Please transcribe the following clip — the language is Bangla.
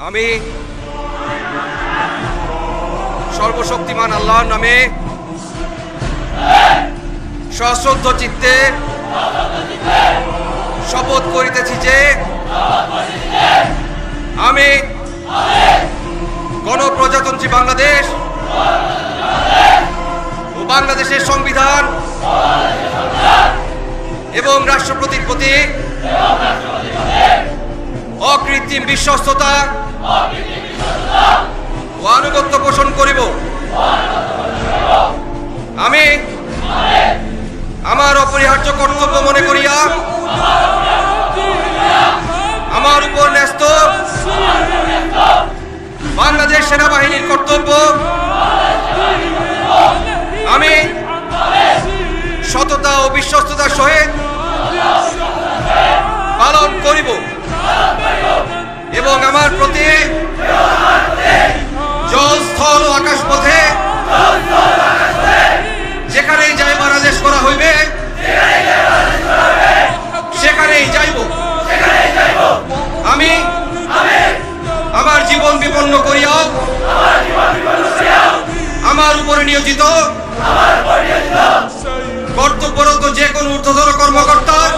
আমি সর্বশক্তিমান আল্লাহর নামে সশ্রদ্ধ চিত্তে শপথ করিতেছি যে আমি গণপ্রজাতন্ত্রী বাংলাদেশ ও বাংলাদেশের সংবিধান এবং রাষ্ট্রপতির প্রতি অকৃত্রিম বিশ্বস্ততা ও আনুগত্য পোষণ করিব। আমি আমার অপরিহার্য কর্তব্য মনে করিয়া আমার উপর ন্যস্ত বাংলাদেশ সেনাবাহিনীর কর্তব্য আমি সততা ও বিশ্বস্ততার সহিত পালন করিব এবং আমার প্রতি জল, স্থল ও আকাশ পথে যেখানেই যাইবার আদেশ করা হইবে সেখানেই যাইব। আমি আমার জীবন বিপন্ন করিয়াও আমার উপরে নিয়োজিত কর্তব্যরত যে কোনো ঊর্ধ্বতন কর্মকর্তার